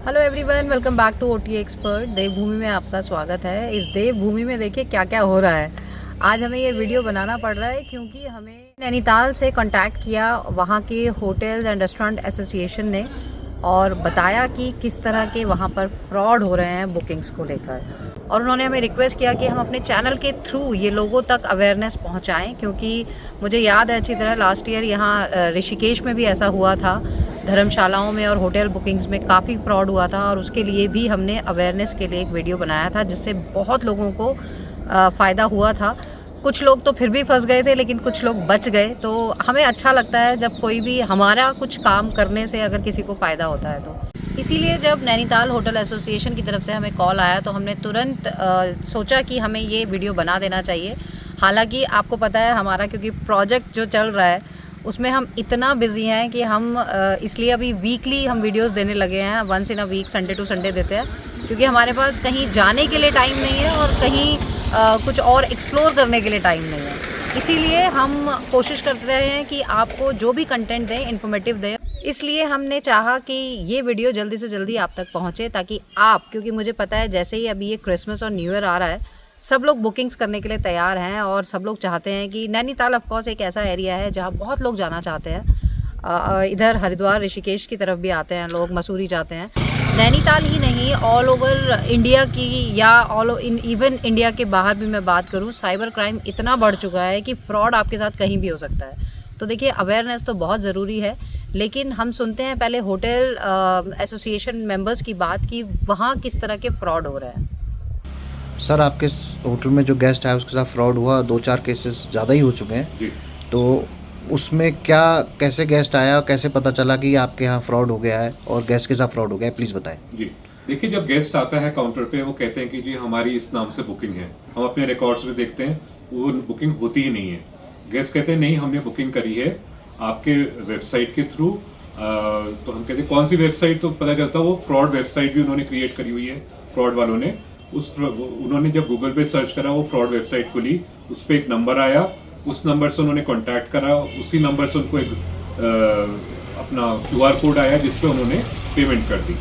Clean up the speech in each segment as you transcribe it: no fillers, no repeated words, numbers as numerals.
Hello everyone, welcome back to OT expert. Devbhoomi में आपका स्वागत है। इस देवभूमि में देखिए क्या क्या हो रहा है। आज हमें ये वीडियो बनाना पड़ रहा है क्योंकि हमें नैनीताल से कांटेक्ट किया वहाँ के होटल्स एंड रेस्टोरेंट एसोसिएशन ने और बताया कि किस तरह के वहाँ पर फ्रॉड हो रहे हैं बुकिंग्स को लेकर। और उन्होंने हमें रिक्वेस्ट किया कि हम अपने चैनल के थ्रू ये लोगों तक अवेयरनेस पहुँचाएँ, क्योंकि मुझे याद है अच्छी तरह लास्ट ईयर यहाँ ऋषिकेश में भी ऐसा हुआ था। धर्मशालाओं में और होटल बुकिंग्स में काफ़ी फ्रॉड हुआ था और उसके लिए भी हमने अवेयरनेस के लिए एक वीडियो बनाया था जिससे बहुत लोगों को फ़ायदा हुआ था। कुछ लोग तो फिर भी फंस गए थे लेकिन कुछ लोग बच गए। तो हमें अच्छा लगता है जब कोई भी हमारा कुछ काम करने से अगर किसी को फ़ायदा होता है तो। इसीलिए जब नैनीताल होटल एसोसिएशन की तरफ से हमें कॉल आया तो हमने तुरंत सोचा कि हमें ये वीडियो बना देना चाहिए। हालांकि आपको पता है हमारा क्योंकि प्रोजेक्ट जो चल रहा है उसमें हम इतना बिजी हैं कि हम इसलिए अभी वीकली हम वीडियोस देने लगे हैं। Once in a week Sunday to Sunday देते हैं क्योंकि हमारे पास कहीं जाने के लिए टाइम नहीं है और कहीं कुछ और एक्सप्लोर करने के लिए टाइम नहीं है। इसीलिए हम कोशिश कर रहे हैं कि आपको जो भी कंटेंट दें इन्फॉर्मेटिव दें। इसलिए हमने चाहा कि ये वीडियो जल्दी से जल्दी आप तक पहुँचे ताकि आप, क्योंकि मुझे पता है जैसे ही अभी ये क्रिसमस और न्यू ईयर आ रहा है सब लोग बुकिंग्स करने के लिए तैयार हैं और सब लोग चाहते हैं कि नैनीताल ऑफ कोर्स एक ऐसा एरिया है जहाँ बहुत लोग जाना चाहते हैं। इधर हरिद्वार ऋषिकेश की तरफ भी आते हैं लोग, मसूरी जाते हैं। नैनीताल ही नहीं, ऑल ओवर इंडिया की या इवन इंडिया के बाहर भी मैं बात करूँ, साइबर क्राइम इतना बढ़ चुका है कि फ्रॉड आपके साथ कहीं भी हो सकता है। तो देखिए अवेयरनेस तो बहुत ज़रूरी है, लेकिन हम सुनते हैं पहले होटल एसोसिएशन मेंबर्स की बात कि वहाँ किस तरह के फ्रॉड हो रहे हैं। सर, आपके होटल में जो गेस्ट है उसके साथ फ्रॉड हुआ, 2-4 केसेस ज़्यादा ही हो चुके हैं जी। तो उसमें क्या, कैसे गेस्ट आया, कैसे पता चला कि आपके यहाँ फ्रॉड हो गया है और गेस्ट के साथ फ्रॉड हो गया है, प्लीज़ बताएं। जी, देखिए जब गेस्ट आता है काउंटर पे वो कहते हैं कि जी हमारी इस नाम से बुकिंग है। हम अपने रिकॉर्ड्स में देखते हैं वो बुकिंग होती ही नहीं है। गेस्ट कहते हैं नहीं हमने बुकिंग करी है आपके वेबसाइट के थ्रू। तो हम कहते हैं कौन सी वेबसाइट, तो पता चलता है वो फ्रॉड वेबसाइट भी उन्होंने क्रिएट करी हुई है फ्रॉड वालों ने। उन्होंने जब गूगल पे सर्च करा वो फ्रॉड वेबसाइट खुली, उस पर एक नंबर आया, उस नंबर से उन्होंने कांटेक्ट करा, उसी नंबर से उनको एक अपना QR कोड आया जिस पे उन्होंने पेमेंट कर दी।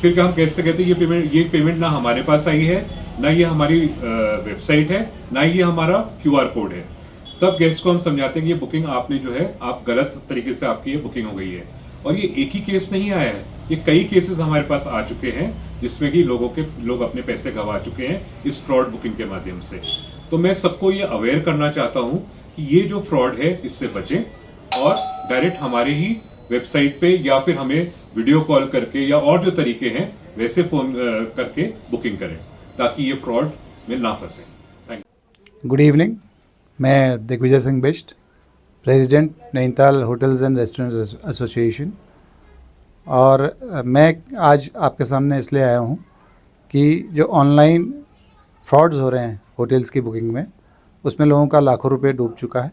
फिर हम कैसे कहते हैं ये पेमेंट ना हमारे पास आई है, ना ये हमारी वेबसाइट है, ना ये हमारा QR कोड है। तब गेस्ट को हम समझाते हैं कि ये बुकिंग आपने जो है आप गलत तरीके से आपकी ये बुकिंग हो गई है। और ये एक ही केस नहीं आया है, ये कई केसेस हमारे पास आ चुके हैं जिसमें कि लोग अपने पैसे गंवा चुके हैं इस फ्रॉड बुकिंग के माध्यम से। तो मैं सबको ये अवेयर करना चाहता हूँ कि ये जो फ्रॉड है इससे बचें और डायरेक्ट हमारे ही वेबसाइट पे या फिर हमें वीडियो कॉल करके या और जो तरीके हैं वैसे फोन करके बुकिंग करें ताकि ये फ्रॉड में ना फंसे। Thank you. गुड इवनिंग, मैं Digvijay Singh Bisht, president Nainital hotels and restaurant association. और मैं आज आपके सामने इसलिए आया हूँ कि जो ऑनलाइन फ्रॉड्स हो रहे हैं होटल्स की बुकिंग में, उसमें लोगों का लाखों रुपए डूब चुका है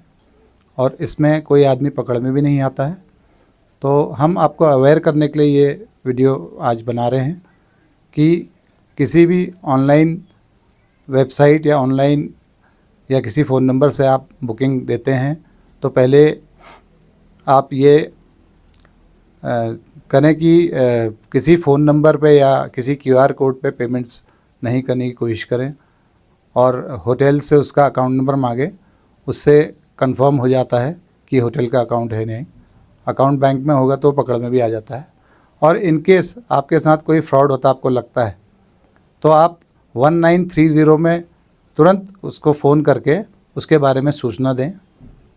और इसमें कोई आदमी पकड़ में भी नहीं आता है। तो हम आपको अवेयर करने के लिए ये वीडियो आज बना रहे हैं कि किसी भी ऑनलाइन वेबसाइट या ऑनलाइन या किसी फ़ोन नंबर से आप बुकिंग देते हैं तो पहले आप ये करें कि किसी फ़ोन नंबर पे या किसी QR कोड पे पेमेंट्स नहीं करने की कोशिश करें और होटल से उसका अकाउंट नंबर मांगे, उससे कंफर्म हो जाता है कि होटल का अकाउंट है नहीं। अकाउंट बैंक में होगा तो पकड़ में भी आ जाता है। और इन केस आपके साथ कोई फ्रॉड होता आपको लगता है तो आप 1930 में तुरंत उसको फ़ोन करके उसके बारे में सूचना दें।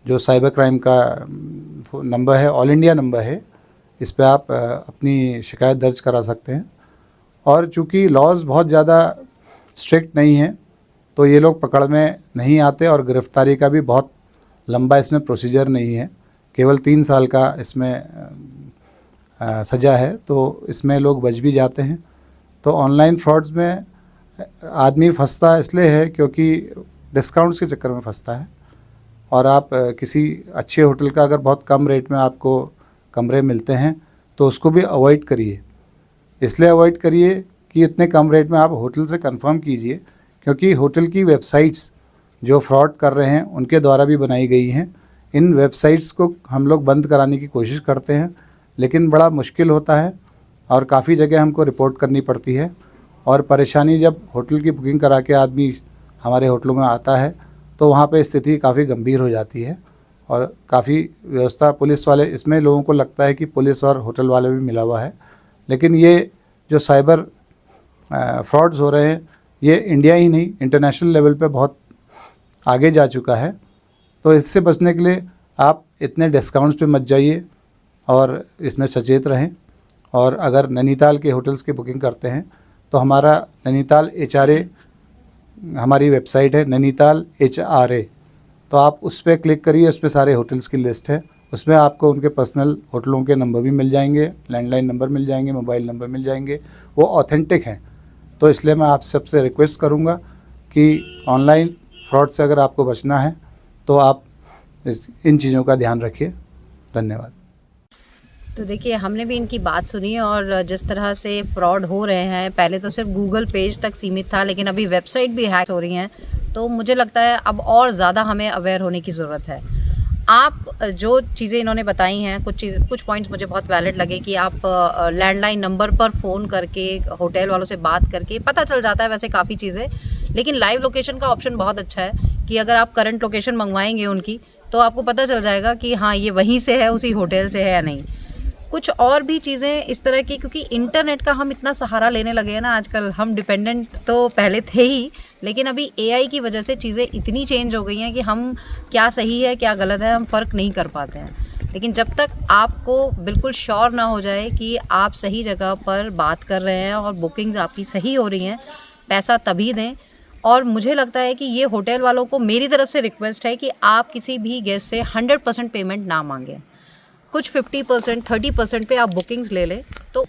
जो साइबर क्राइम का नंबर है, ऑल इंडिया नंबर है, इस पे आप अपनी शिकायत दर्ज करा सकते हैं। और चूँकि लॉज बहुत ज़्यादा स्ट्रिक्ट नहीं हैं तो ये लोग पकड़ में नहीं आते और गिरफ़्तारी का भी बहुत लंबा इसमें प्रोसीजर नहीं है, केवल 3 साल का इसमें सज़ा है, तो इसमें लोग बच भी जाते हैं। तो ऑनलाइन फ्रॉड्स में आदमी फंसता इसलिए है क्योंकि डिस्काउंट्स के चक्कर में फंसता है। और आप किसी अच्छे होटल का अगर बहुत कम रेट में आपको कमरे मिलते हैं तो उसको भी अवॉइड करिए। इसलिए अवॉइड करिए कि इतने कम रेट में आप होटल से कंफर्म कीजिए, क्योंकि होटल की वेबसाइट्स जो फ्रॉड कर रहे हैं उनके द्वारा भी बनाई गई हैं। इन वेबसाइट्स को हम लोग बंद कराने की कोशिश करते हैं लेकिन बड़ा मुश्किल होता है और काफ़ी जगह हमको रिपोर्ट करनी पड़ती है। और परेशानी जब होटल की बुकिंग करा के आदमी हमारे होटलों में आता है तो वहाँ पे स्थिति काफ़ी गंभीर हो जाती है और काफ़ी व्यवस्था पुलिस वाले, इसमें लोगों को लगता है कि पुलिस और होटल वाले भी मिला हुआ है, लेकिन ये जो साइबर फ्रॉड्स हो रहे हैं ये इंडिया ही नहीं इंटरनेशनल लेवल पे बहुत आगे जा चुका है। तो इससे बचने के लिए आप इतने डिस्काउंट्स पे मत जाइए और इसमें सचेत रहें। और अगर नैनीताल के होटल्स की बुकिंग करते हैं तो हमारा नैनीताल HRA हमारी वेबसाइट है, नैनीताल HRA, तो आप उस पर क्लिक करिए, उस पर सारे होटल्स की लिस्ट है। उसमें आपको उनके पर्सनल होटलों के नंबर भी मिल जाएंगे, लैंडलाइन नंबर मिल जाएंगे, मोबाइल नंबर मिल जाएंगे, वो ऑथेंटिक हैं। तो इसलिए मैं आप सबसे रिक्वेस्ट करूँगा कि ऑनलाइन फ्रॉड से अगर आपको बचना है तो आप इन चीज़ों का ध्यान रखिए। धन्यवाद। तो देखिए हमने भी इनकी बात सुनी और जिस तरह से फ्रॉड हो रहे हैं, पहले तो सिर्फ गूगल पेज तक सीमित था, लेकिन अभी वेबसाइट भी हैक हो रही हैं। तो मुझे लगता है अब और ज़्यादा हमें अवेयर होने की ज़रूरत है। आप जो चीज़ें इन्होंने बताई हैं, कुछ पॉइंट्स मुझे बहुत वैलिड लगे कि आप लैंडलाइन नंबर पर फ़ोन करके होटल वालों से बात करके पता चल जाता है वैसे काफ़ी चीज़ें, लेकिन लाइव लोकेशन का ऑप्शन बहुत अच्छा है कि अगर आप करंट लोकेशन मंगवाएंगे उनकी तो आपको पता चल जाएगा कि हाँ ये वहीं से है, उसी होटल से है या नहीं। कुछ और भी चीज़ें इस तरह की, क्योंकि इंटरनेट का हम इतना सहारा लेने लगे हैं ना आजकल, हम डिपेंडेंट तो पहले थे ही, लेकिन अभी AI की वजह से चीज़ें इतनी चेंज हो गई हैं कि हम क्या सही है क्या गलत है हम फ़र्क नहीं कर पाते हैं। लेकिन जब तक आपको बिल्कुल श्योर ना हो जाए कि आप सही जगह पर बात कर रहे हैं और बुकिंग्स आपकी सही हो रही हैं, पैसा तभी दें। और मुझे लगता है कि ये होटल वालों को मेरी तरफ से रिक्वेस्ट है कि आप किसी भी गेस्ट से 100% पेमेंट ना मांगें, कुछ 50% 30% पे आप बुकिंग्स ले लें, तो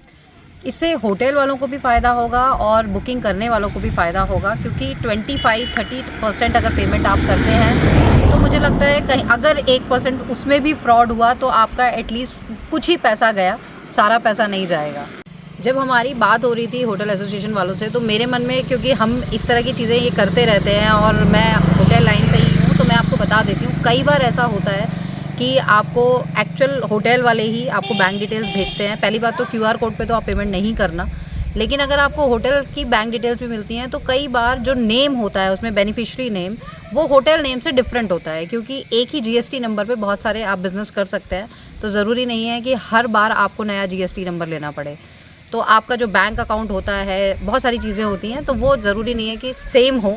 इससे होटल वालों को भी फ़ायदा होगा और बुकिंग करने वालों को भी फ़ायदा होगा। क्योंकि 25-30% अगर पेमेंट आप करते हैं तो मुझे लगता है कहीं अगर 1% उसमें भी फ्रॉड हुआ तो आपका एटलीस्ट कुछ ही पैसा गया, सारा पैसा नहीं जाएगा। जब हमारी बात हो रही थी होटल एसोसिएशन वालों से तो मेरे मन में, क्योंकि हम इस तरह की चीज़ें ये करते रहते हैं और मैं होटल लाइन से ही हूँ, तो मैं आपको बता देती हूँ कई बार ऐसा होता है कि आपको एक्चुअल होटल वाले ही आपको बैंक डिटेल्स भेजते हैं। पहली बात तो QR कोड पे तो आप पेमेंट नहीं करना, लेकिन अगर आपको होटल की बैंक डिटेल्स भी मिलती हैं तो कई बार जो नेम होता है उसमें बेनिफिशियरी नेम वो होटल नेम से डिफरेंट होता है, क्योंकि एक ही GST नंबर पे बहुत सारे आप बिज़नेस कर सकते हैं। तो ज़रूरी नहीं है कि हर बार आपको नया GST नंबर लेना पड़े। तो आपका जो बैंक अकाउंट होता है, बहुत सारी चीज़ें होती हैं, तो वो ज़रूरी नहीं है कि सेम हो,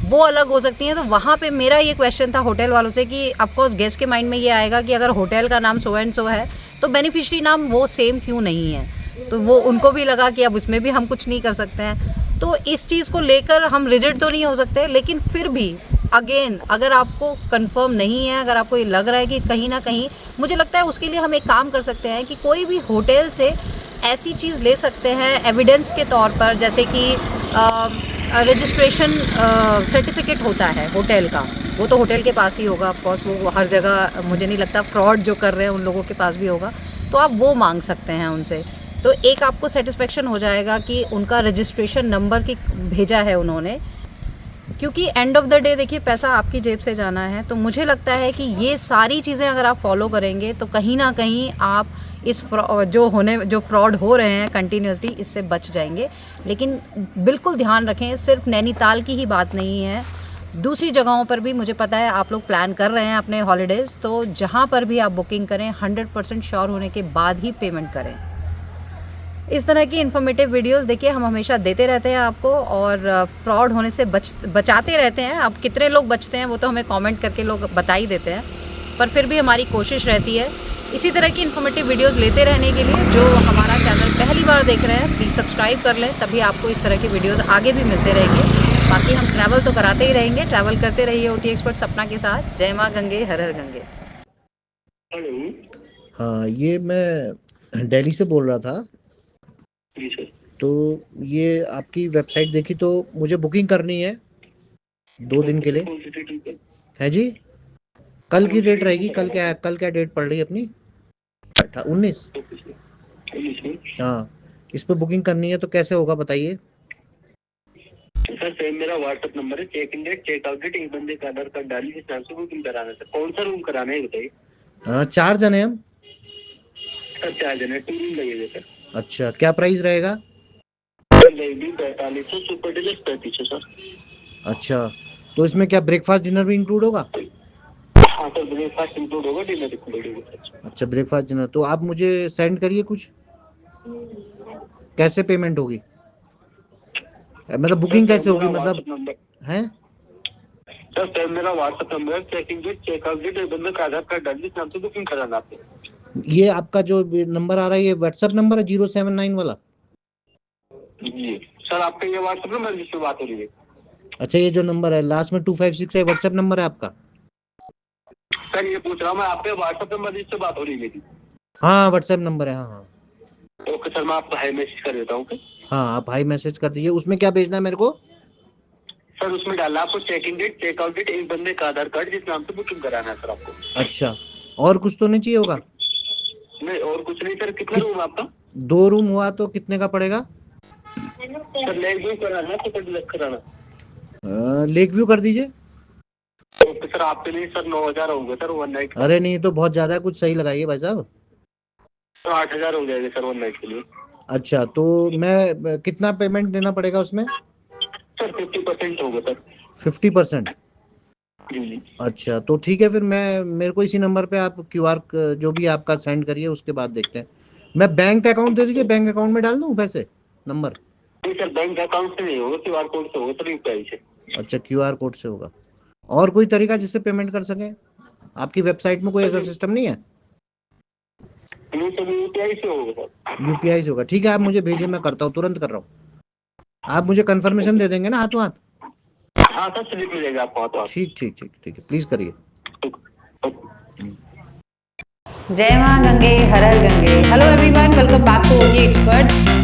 वो अलग हो सकती हैं। तो वहाँ पे मेरा ये क्वेश्चन था होटल वालों से कि ऑफकोर्स गेस्ट के माइंड में ये आएगा कि अगर होटल का नाम सो एंड सो है तो बेनिफिशियरी नाम वो सेम क्यों नहीं है। तो वो उनको भी लगा कि अब उसमें भी हम कुछ नहीं कर सकते हैं। तो इस चीज़ को लेकर हम रिजिड तो नहीं हो सकते, लेकिन फिर भी अगेन अगर आपको कंफर्म नहीं है, अगर आपको ये लग रहा है कि कहीं ना कहीं, मुझे लगता है उसके लिए हम एक काम कर सकते हैं कि कोई भी होटल से ऐसी चीज़ ले सकते हैं एविडेंस के तौर पर, जैसे कि रजिस्ट्रेशन सर्टिफिकेट होता है होटल का, वो तो होटल के पास ही होगा ऑफकोर्स, वो हर जगह मुझे नहीं लगता फ्रॉड जो कर रहे हैं उन लोगों के पास भी होगा, तो आप वो मांग सकते हैं उनसे। तो एक आपको सेटिस्फेक्शन हो जाएगा कि उनका रजिस्ट्रेशन नंबर की भेजा है उन्होंने, क्योंकि एंड ऑफ द डे देखिए पैसा आपकी जेब से जाना है। तो मुझे लगता है कि ये सारी चीज़ें अगर आप फॉलो करेंगे तो कहीं ना कहीं आप इस जो फ्रॉड हो रहे हैं कंटिन्यूसली, इससे बच जाएंगे। लेकिन बिल्कुल ध्यान रखें, सिर्फ नैनीताल की ही बात नहीं है, दूसरी जगहों पर भी मुझे पता है आप लोग प्लान कर रहे हैं अपने हॉलीडेज़, तो जहाँ पर भी आप बुकिंग करें 100% श्योर होने के बाद ही पेमेंट करें। इस तरह की इन्फॉर्मेटिव वीडियोस देखिए हम हमेशा देते रहते हैं आपको, और फ्रॉड होने से बचाते रहते हैं। अब कितने लोग बचते हैं वो तो हमें कमेंट करके लोग बता ही देते हैं, पर फिर भी हमारी कोशिश रहती है इसी तरह की इन्फॉर्मेटिव वीडियोस लेते रहने के लिए। जो हमारा चैनल पहली बार देख रहे हैं प्लीज़ सब्सक्राइब कर लें, तभी आपको इस तरह की वीडियोस आगे भी मिलते रहेंगे। बाकी हम ट्रैवल तो कराते ही रहेंगे, ट्रैवल करते रहिए OT एक्सपर्ट सपना के साथ। जय माँ गंगे, हर हर गंगे। हेलो। हाँ, ये मैं दिल्ली से बोल रहा था। जी सर। तो ये आपकी वेबसाइट देखी तो मुझे बुकिंग करनी है 2 दिन के लिए। कौन सी डेट है? है जी, कल की डेट रहेगी। कल क्या डेट पड़ रही है अपनी? 19। हाँ, इस पे बुकिंग करनी है तो कैसे होगा बताइए। सर सेम मेरा व्हाट्सएप नंबर है, check in date check out date एक बंदे का आधार कार्ड डालिए, जिस नाम से बुकिंग कराना है। सर कौन सा रूम कराना है बताइए। हाँ, 4 जने हम। सर 4 जने, 2 रूम लगेगा सर। अच्छा, क्या प्राइस रहेगा? Lady 4500, super deluxe 3500 sir. अच्छा, तो इसमें क्या ब्रेकफास्ट डिनर भी इंक्लूड होगा? हाँ सर, ब्रेकफास्ट इंक्लूड होगा, डिनर इंक्लूड होगा। अच्छा, ब्रेकफास्ट डिनर। तो आप मुझे सेंड करिए कुछ, कैसे पेमेंट होगी, मतलब बुकिंग सर कैसे मेरा होगी, मतलब व्हाट्सएप नंबर, है? सर मेरा व्हाट्सएप नंबर है, चेकिंग डेट, चेकआउट डेट, एक बंदे का आधार कार्ड डालिए, इस नाम से बुकिंग कराना आपको। ये आपका जो नंबर आ रहा है, ये व्हाट्सएप नंबर है 079 वाला? जी सर, आपका ये व्हाट्सएप नंबर जिससे बात हो रही है। अच्छा, ये जो नंबर है लास्ट में 256 है, व्हाट्सएप नंबर है आपका? सर ये पूछ रहा हूँ मैं, आपके व्हाट्सएप नंबर जिससे बात हो रही है मेरी। हाँ, व्हाट्सएप नंबर है, हाँ हाँ। ओके सर, मैं आपको हाई मैसेज कर देता हूँ। हाँ, आप हाई मैसेज कर दीजिए। उसमें क्या भेजना है मेरे को? सर उसमें डालना आपको चेकिंग डेट, चेकआउट डेट, एक बंदे का आधार कार्ड जिस नाम से बुकिंग कराना है सर आपको। अच्छा, और कुछ तो नहीं चाहिए होगा? नहीं और कुछ नहीं सर। कितना रूम आपका? 2 रूम हुआ तो कितने का पड़ेगा? सर लेग व्यू कराना है, सुपर डिलक्स कराना। लेक व्यू कर दीजिए। ओके सर, आपके लिए सर 9000 होंगे सर वन नाइट का। अरे नहीं, तो बहुत ज्यादा है, कुछ सही लगाइए भाई साहब। तो 8000 हो जाएगा सर वन नाइट के लिए। अच्छा, तो मैं कितना पेमेंट देना पड़ेगा उसमें? सर 50% होगा सर। 50%? जी। अच्छा, तो ठीक है, फिर मैं, मेरे को इसी नंबर पे आप क्यूआर जो भी आपका सेंड करिए, उसके बाद देखते हैं। मैं बैंक अकाउंट दे दीजिए, बैंक अकाउंट में डाल दूं पैसे, नंबर? नहीं सर, बैंक अकाउंट से नहीं होगा, क्यूआर कोड से होगा सर, यूपीआई से। अच्छा, क्यूआर कोड से होगा। और कोई तरीका जिससे पेमेंट कर सके? आपकी वेबसाइट में कोई ऐसा सिस्टम नहीं है? नहीं सर, यूपीआई से होगा सर। यूपीआई से होगा, ठीक है, आप मुझे भेजिए, मैं करता हूँ, तुरंत कर रहा हूँ। आप मुझे कंफर्मेशन दे देंगे ना हाथों हाथ? हाँ सर, स्लिप मिलेगा आपको हाथों हाथ। ठीक ठीक ठीक ठीक है, प्लीज करिए। जय मां गंगे हर हर Gange. Hello everyone, welcome back to OT expert.